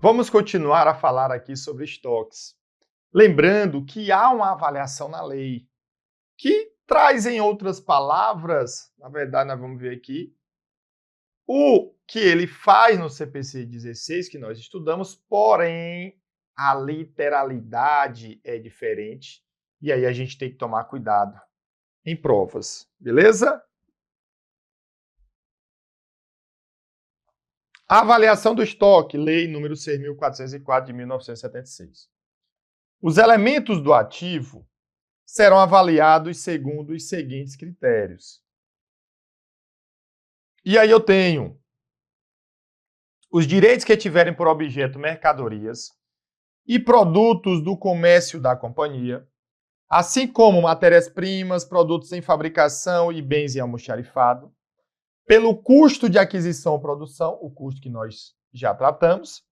Vamos continuar a falar aqui sobre estoques. Lembrando que há uma avaliação na lei, que traz, em outras palavras, na verdade nós vamos ver aqui, o que ele faz no CPC 16, que nós estudamos, porém a literalidade é diferente, e aí a gente tem que tomar cuidado em provas, beleza? A avaliação do estoque, lei número 6.404 de 1976. Os elementos do ativo serão avaliados segundo os seguintes critérios. E aí eu tenho os direitos que tiverem por objeto mercadorias e produtos do comércio da companhia, assim como matérias-primas, produtos em fabricação e bens em almoxarifado, pelo custo de aquisição ou produção, o custo que nós já tratamos,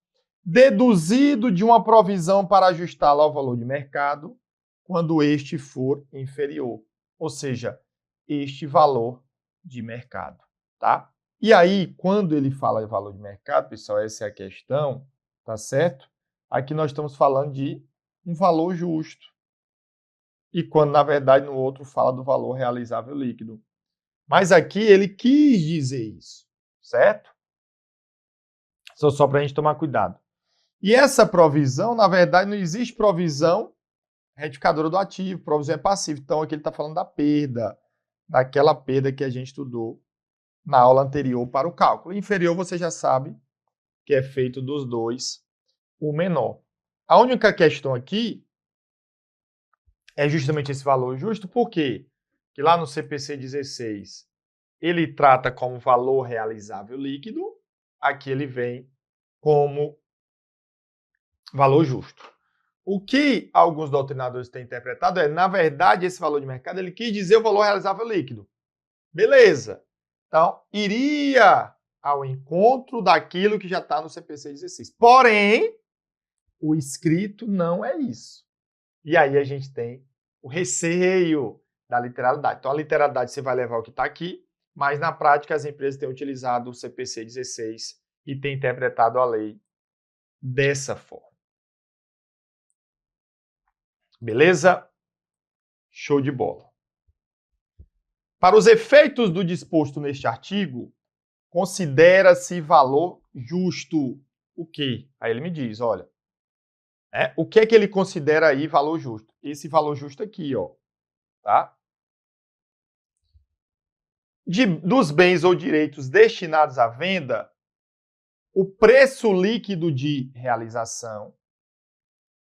deduzido de uma provisão para ajustá-lo ao valor de mercado, quando este for inferior, ou seja, este valor de mercado, tá? E aí, quando ele fala de valor de mercado, pessoal, essa é a questão, tá certo? Aqui nós estamos falando de um valor justo. E quando, na verdade, no outro fala do valor realizável líquido. Mas aqui ele quis dizer isso, certo? Só para a gente tomar cuidado. E essa provisão, na verdade, não existe provisão retificadora do ativo, provisão é passiva. Então, aqui ele está falando da perda, daquela perda que a gente estudou na aula anterior para o cálculo. Inferior, você já sabe que é feito dos dois o menor. A única questão aqui é justamente esse valor justo, por quê? Porque lá no CPC 16 ele trata como valor realizável líquido, aqui ele vem como valor justo. O que alguns doutrinadores têm interpretado é, na verdade, esse valor de mercado, ele quis dizer o valor realizável líquido. Beleza. Então, iria ao encontro daquilo que já está no CPC 16. Porém, o escrito não é isso. E aí a gente tem o receio da literalidade. Então, a literalidade você vai levar o que está aqui, mas na prática as empresas têm utilizado o CPC 16 e têm interpretado a lei dessa forma. Beleza? Show de bola. Para os efeitos do disposto neste artigo, considera-se valor justo o quê? Aí ele me diz, olha, o que é que ele considera aí valor justo? Esse valor justo aqui, ó, tá? Dos bens ou direitos destinados à venda, o preço líquido de realização,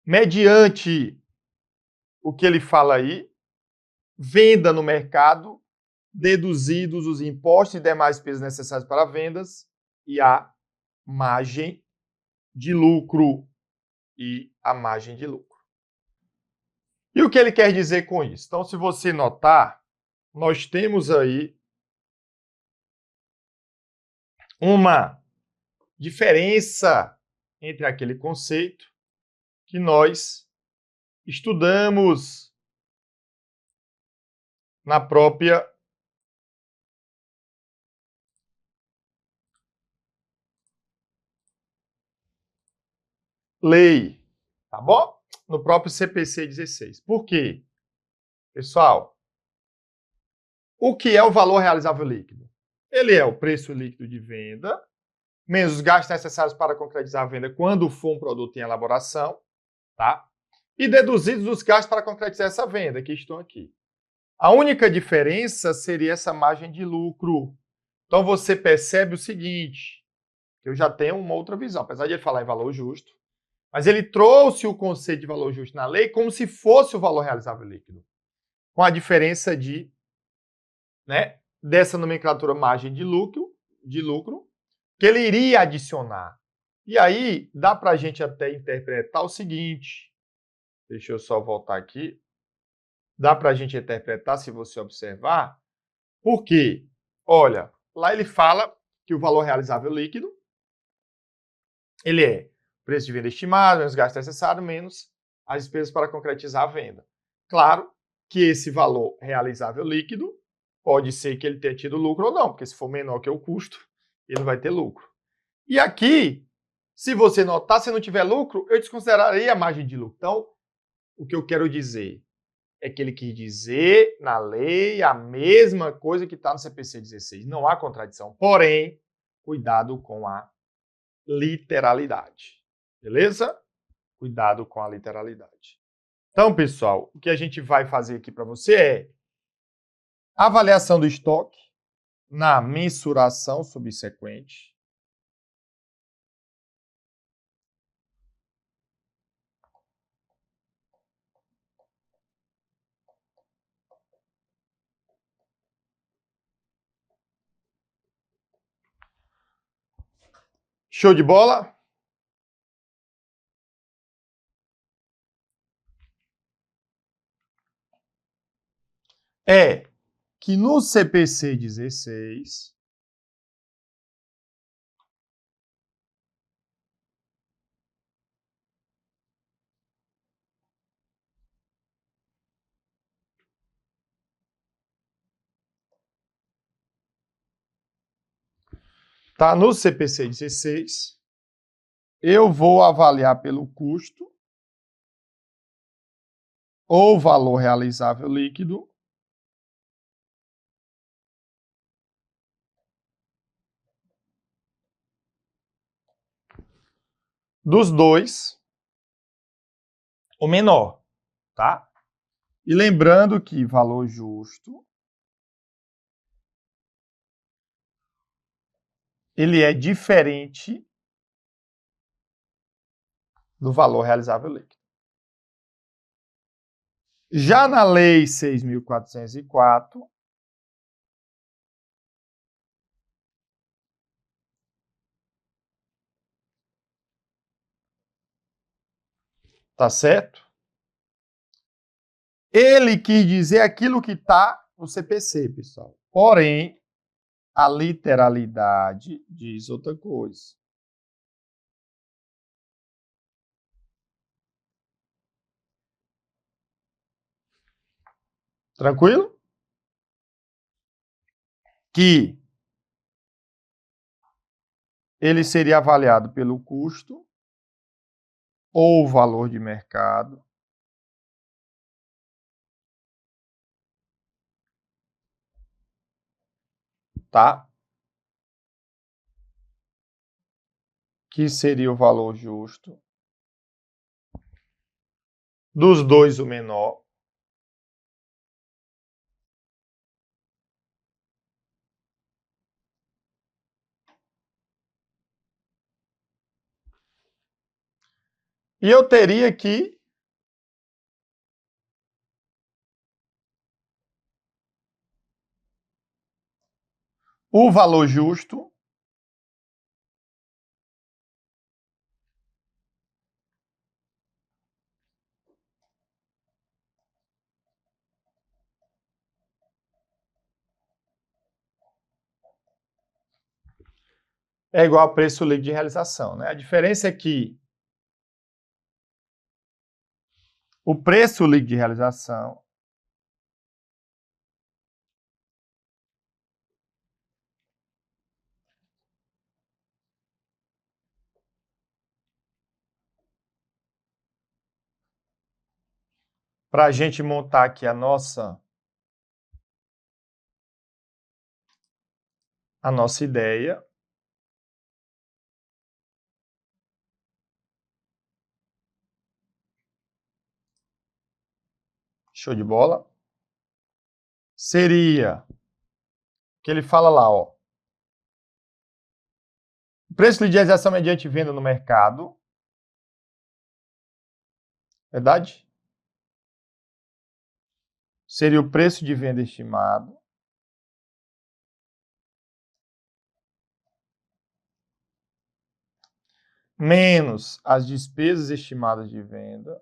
mediante o que ele fala aí, venda no mercado, deduzidos os impostos e demais despesas necessárias para vendas e a margem de lucro. E o que ele quer dizer com isso? Então, se você notar, nós temos aí uma diferença entre aquele conceito que nós estudamos na própria lei, tá bom? No próprio CPC 16. Por quê? Pessoal, o que é o valor realizável líquido? Ele é o preço líquido de venda, menos os gastos necessários para concretizar a venda quando for um produto em elaboração, tá? E deduzidos os gastos para concretizar essa venda, que estão aqui. A única diferença seria essa margem de lucro. Então você percebe o seguinte, eu já tenho uma outra visão, apesar de ele falar em valor justo, mas ele trouxe o conceito de valor justo na lei como se fosse o valor realizável líquido, com a diferença dessa nomenclatura margem de lucro, que ele iria adicionar. E aí, dá para a gente até interpretar o seguinte, deixa eu só voltar aqui, dá para a gente interpretar, se você observar, porque, olha, lá ele fala que o valor realizável líquido, ele é preço de venda estimado, menos gasto necessário, menos as despesas para concretizar a venda. Claro que esse valor realizável líquido pode ser que ele tenha tido lucro ou não, porque se for menor que o custo, ele vai ter lucro. E aqui, Se você notar, se não tiver lucro, eu desconsideraria a margem de lucro. Então, o que eu quero dizer é que ele quis dizer na lei a mesma coisa que está no CPC 16. Não há contradição. Porém, cuidado com a literalidade. Beleza? Cuidado com a literalidade. Então, pessoal, o que a gente vai fazer aqui para você é avaliação do estoque na mensuração subsequente. Show de bola? É que no CPC 16, tá? No CPC 16, eu vou avaliar pelo custo ou valor realizável líquido dos dois, o menor, tá? E lembrando que valor justo, ele é diferente do valor realizável líquido. Já na Lei 6.404, tá certo? Ele quis dizer aquilo que está no CPC, pessoal. Porém, a literalidade diz outra coisa. Tranquilo? Que ele seria avaliado pelo custo ou valor de mercado, tá? Que seria o valor justo. Dos dois, o menor. E eu teria que o valor justo é igual a preço líquido de realização, né? A diferença é que o preço líquido de realização para a gente montar aqui a nossa ideia. Show de bola. Seria que ele fala lá, ó. O preço de realização mediante venda no mercado. Verdade? Seria o preço de venda estimado menos as despesas estimadas de venda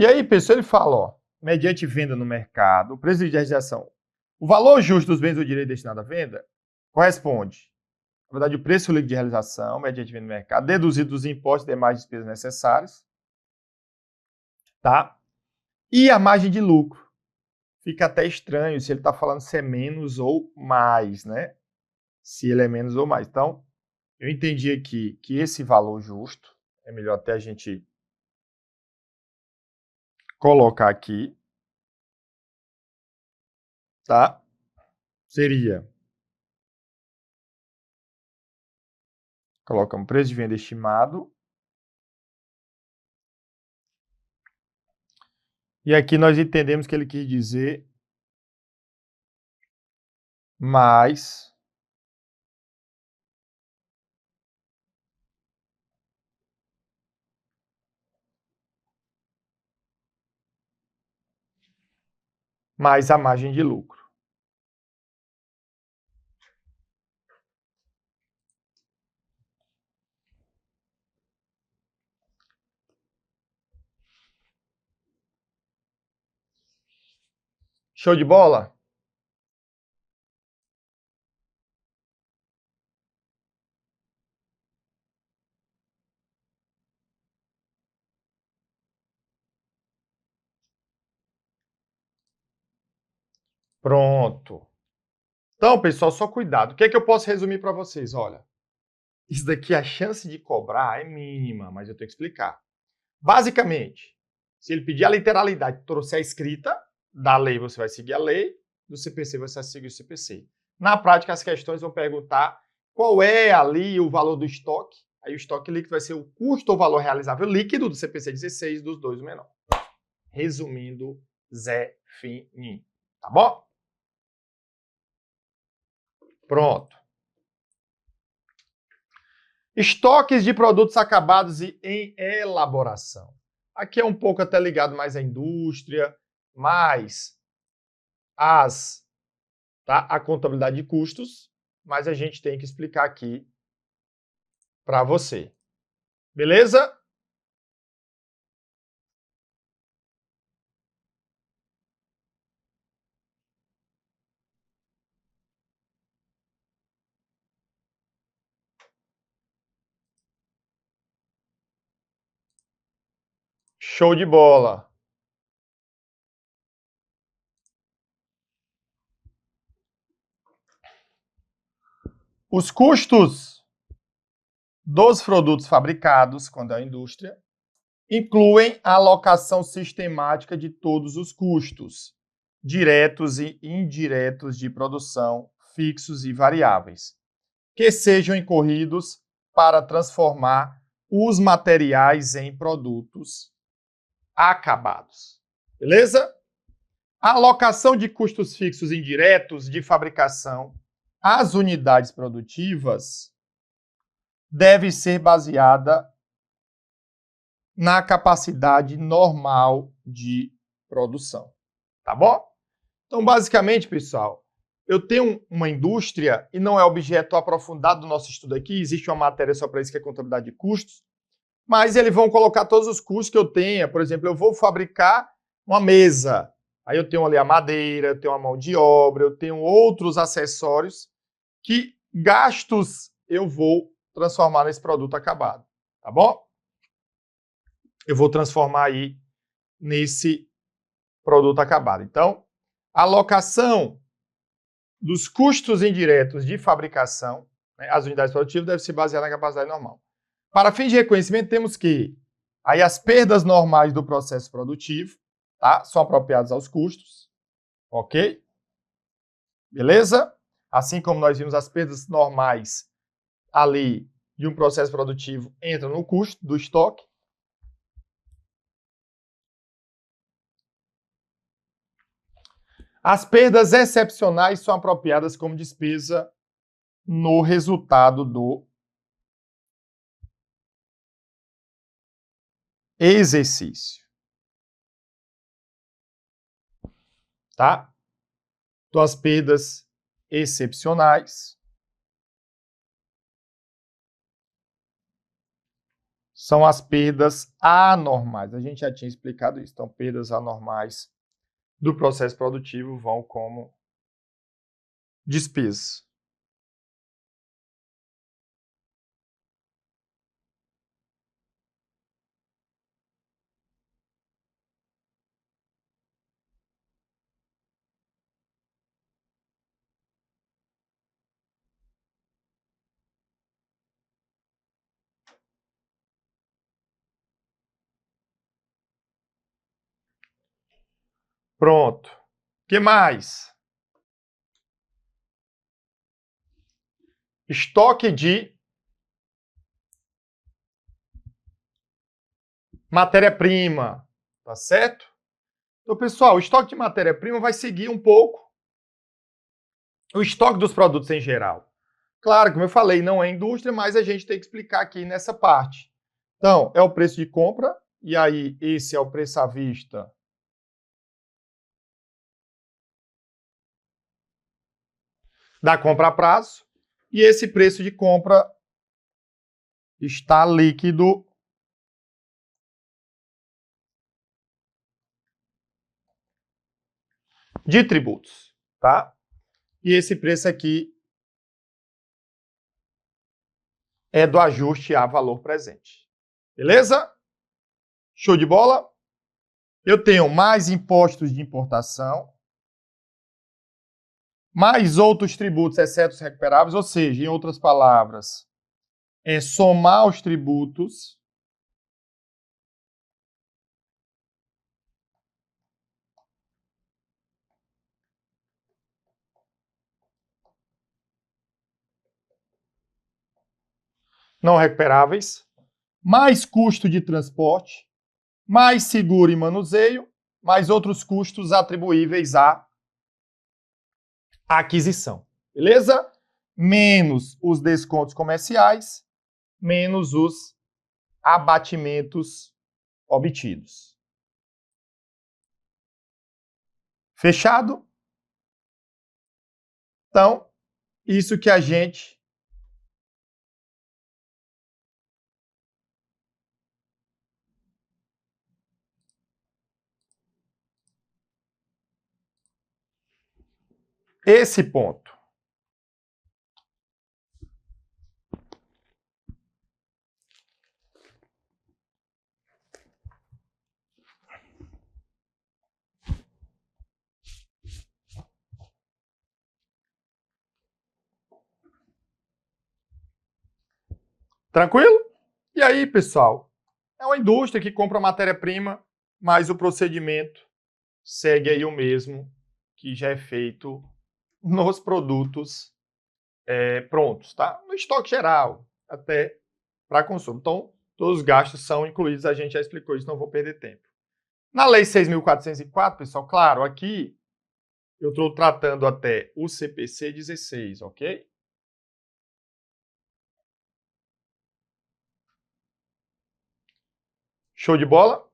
E aí, pessoal, ele fala, ó, mediante venda no mercado, o preço de realização, o valor justo dos bens do direito destinado à venda corresponde, na verdade, o preço líquido de realização, mediante venda no mercado, deduzido dos impostos e demais despesas necessárias, tá? E a margem de lucro. Fica até estranho se ele está falando se é menos ou mais, né? Se ele é menos ou mais. Então, eu entendi aqui que esse valor justo, é melhor até a gente colocar aqui, tá? Seria, colocamos preço de venda estimado. E aqui nós entendemos que ele quis dizer mais a margem de lucro. Show de bola? Pronto. Então, pessoal, só cuidado. O que é que eu posso resumir para vocês? Olha, isso daqui, a chance de cobrar é mínima, mas eu tenho que explicar. Basicamente, se ele pedir a literalidade e trouxer a escrita, da lei você vai seguir a lei, do CPC você vai seguir o CPC. Na prática, as questões vão perguntar qual é ali o valor do estoque. Aí o estoque líquido vai ser o custo ou valor realizável líquido do CPC 16 dos dois o menor. Resumindo, Zé Fininho. Tá bom? Pronto. Estoques de produtos acabados e em elaboração. Aqui é um pouco até ligado mais à indústria, mais a contabilidade de custos, mas a gente tem que explicar aqui para você. Beleza? Show de bola. Os custos dos produtos fabricados, quando é a indústria, incluem a alocação sistemática de todos os custos, diretos e indiretos de produção, fixos e variáveis, que sejam incorridos para transformar os materiais em produtos acabados. Beleza? A alocação de custos fixos indiretos de fabricação às unidades produtivas deve ser baseada na capacidade normal de produção. Tá bom? Então, basicamente, pessoal, eu tenho uma indústria e não é objeto aprofundado do nosso estudo aqui, existe uma matéria só para isso que é contabilidade de custos, mas eles vão colocar todos os custos que eu tenha. Por exemplo, eu vou fabricar uma mesa, aí eu tenho ali a madeira, eu tenho a mão de obra, eu tenho outros acessórios que gastos eu vou transformar nesse produto acabado, tá bom? Eu vou transformar aí nesse produto acabado. Então, a alocação dos custos indiretos de fabricação, né, as unidades produtivas, deve se basear na capacidade normal. Para fins de reconhecimento, temos que aí as perdas normais do processo produtivo, tá? São apropriadas aos custos, ok? Beleza? Assim como nós vimos as perdas normais ali de um processo produtivo entram no custo do estoque. As perdas excepcionais são apropriadas como despesa no resultado do exercício, tá? Então, as perdas excepcionais são as perdas anormais. A gente já tinha explicado isso. Então, perdas anormais do processo produtivo vão como despesa. Pronto. O que mais? Estoque de matéria-prima, tá certo? Então, pessoal, o estoque de matéria-prima vai seguir um pouco o estoque dos produtos em geral. Claro, como eu falei, não é indústria, mas a gente tem que explicar aqui nessa parte. Então, é o preço de compra, e aí esse é o preço à vista da compra a prazo, e esse preço de compra está líquido de tributos, tá? E esse preço aqui é do ajuste a valor presente. Beleza? Show de bola? Eu tenho mais impostos de importação, mais outros tributos, exceto os recuperáveis, ou seja, em outras palavras, é somar os tributos não recuperáveis, mais custo de transporte, mais seguro e manuseio, mais outros custos atribuíveis à aquisição. Beleza? Menos os descontos comerciais, menos os abatimentos obtidos. Fechado? Então, isso que a gente esse ponto. Tranquilo? E aí, pessoal? É uma indústria que compra matéria-prima, mas o procedimento segue aí o mesmo que já é feito nos produtos prontos, tá? No estoque geral, até para consumo. Então, todos os gastos são incluídos, a gente já explicou isso, não vou perder tempo. Na Lei 6.404, pessoal, claro, aqui eu estou tratando até o CPC 16, ok? Show de bola?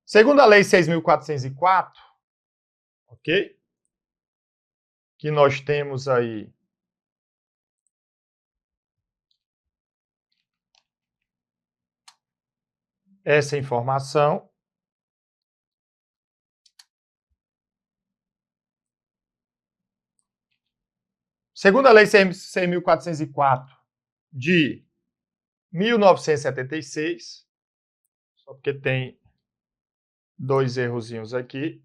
Segundo a Lei 6.404, ok? Que nós temos aí essa informação. Segundo a Lei 6.404 de 1976, só porque tem dois errozinhos aqui,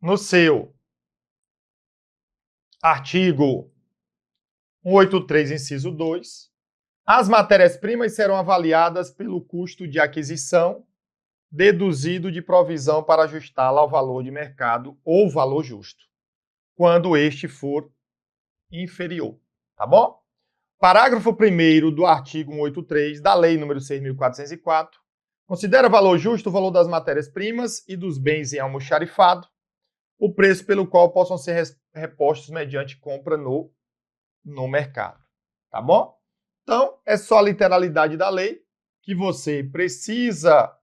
no seu artigo 183, inciso 2, as matérias-primas serão avaliadas pelo custo de aquisição, deduzido de provisão para ajustá-la ao valor de mercado ou valor justo, quando este for inferior, tá bom? Parágrafo 1º do artigo 183 da Lei nº 6.404 considera valor justo o valor das matérias-primas e dos bens em almoxarifado, o preço pelo qual possam ser repostos mediante compra no mercado, tá bom? Então, é só a literalidade da lei que você precisa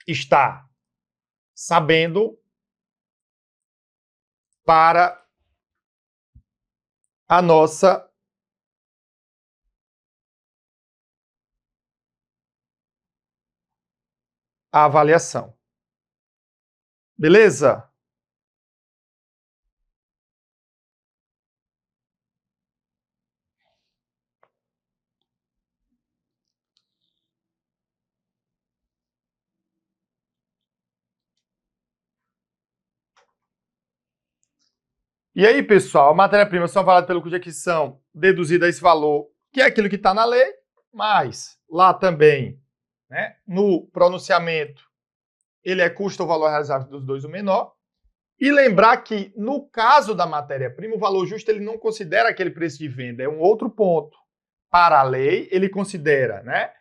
estar sabendo para a nossa avaliação. Beleza? E aí, pessoal, a matéria-prima são avaliadas pelo custo de aquisição deduzida esse valor, que é aquilo que está na lei, mas lá também, né, no pronunciamento, ele é custo ou valor realizável dos dois o menor. E lembrar que, no caso da matéria-prima, o valor justo ele não considera aquele preço de venda, é um outro ponto. Para a lei, ele considera, né,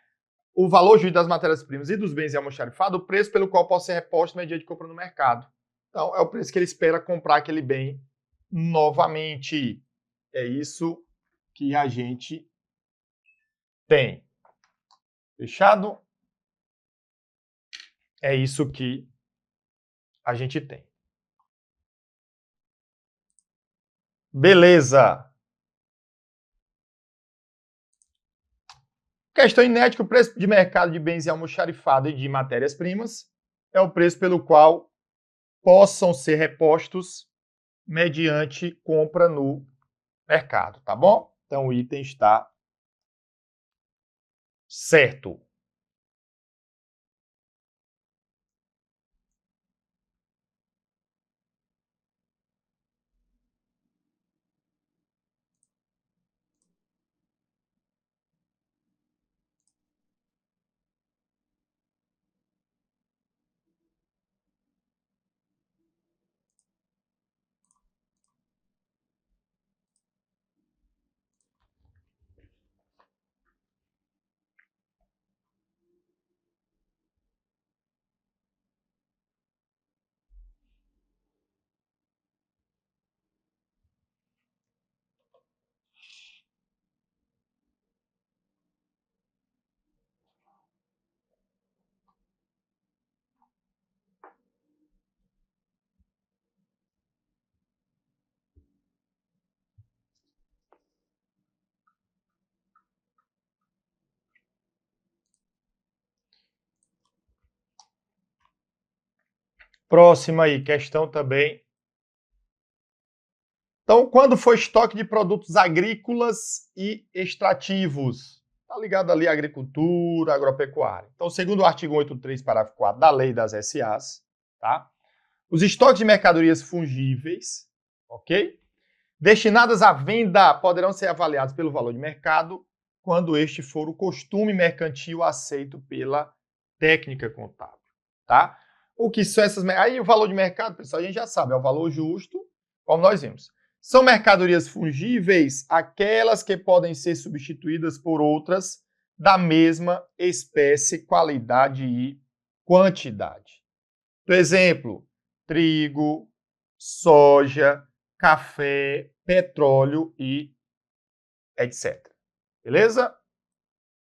o valor justo das matérias-primas e dos bens e almoxarifados, o preço pelo qual pode ser reposto mediante compra no mercado. Então, é o preço que ele espera comprar aquele bem novamente. É isso que a gente tem. Fechado? É isso que a gente tem. Beleza. Questão inédita: o preço de mercado de bens e almoxarifado e de matérias-primas é o preço pelo qual possam ser repostos mediante compra no mercado, tá bom? Então o item está certo. Próxima aí, questão também. Então, quando for estoque de produtos agrícolas e extrativos? Está ligado ali à agricultura, agropecuária. Então, segundo o artigo 183, parágrafo 4 da Lei das SAs, tá? Os estoques de mercadorias fungíveis, ok? Destinadas à venda poderão ser avaliados pelo valor de mercado quando este for o costume mercantil aceito pela técnica contábil, tá? O que são essas... Aí o valor de mercado, pessoal, a gente já sabe, é o valor justo, como nós vimos. São mercadorias fungíveis aquelas que podem ser substituídas por outras da mesma espécie, qualidade e quantidade. Por exemplo, trigo, soja, café, petróleo e etc. Beleza?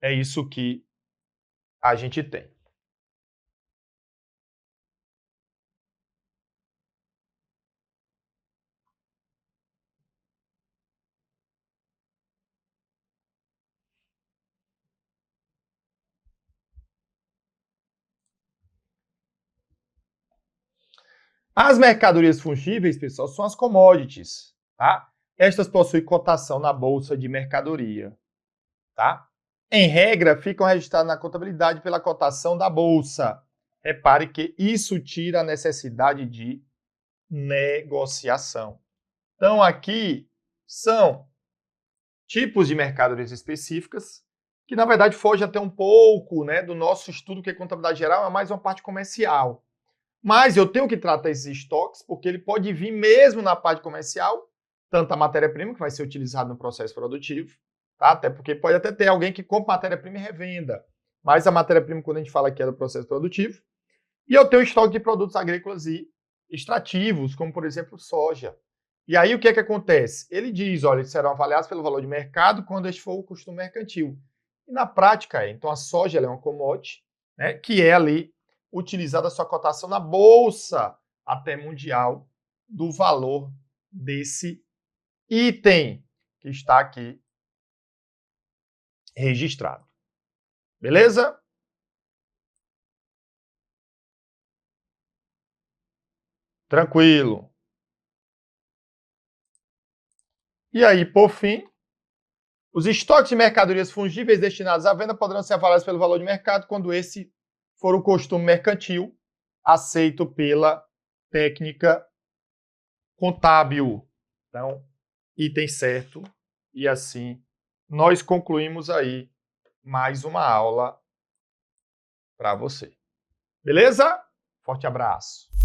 É isso que a gente tem. As mercadorias fungíveis, pessoal, são as commodities, tá? Estas possuem cotação na bolsa de mercadoria, tá? Em regra, ficam registradas na contabilidade pela cotação da bolsa. Repare que isso tira a necessidade de negociação. Então, aqui são tipos de mercadorias específicas, que na verdade foge até um pouco, né, do nosso estudo, que é contabilidade geral, é mais uma parte comercial. Mas eu tenho que tratar esses estoques, porque ele pode vir mesmo na parte comercial, tanto a matéria-prima, que vai ser utilizada no processo produtivo, tá? Até porque pode até ter alguém que compra matéria-prima e revenda. Mas a matéria-prima, quando a gente fala aqui, é do processo produtivo. E eu tenho estoque de produtos agrícolas e extrativos, como por exemplo soja. E aí o que é que acontece? Ele diz, olha, eles serão avaliados pelo valor de mercado quando este for o costume mercantil. E na prática, então a soja é uma commodity, né, que é ali utilizada a sua cotação na bolsa até mundial do valor desse item que está aqui registrado. Beleza? Tranquilo. E aí, por fim, os estoques de mercadorias fungíveis destinados à venda poderão ser avaliados pelo valor de mercado quando esse for o costume mercantil aceito pela técnica contábil. Então, item certo. E assim, nós concluímos aí mais uma aula para você. Beleza? Forte abraço.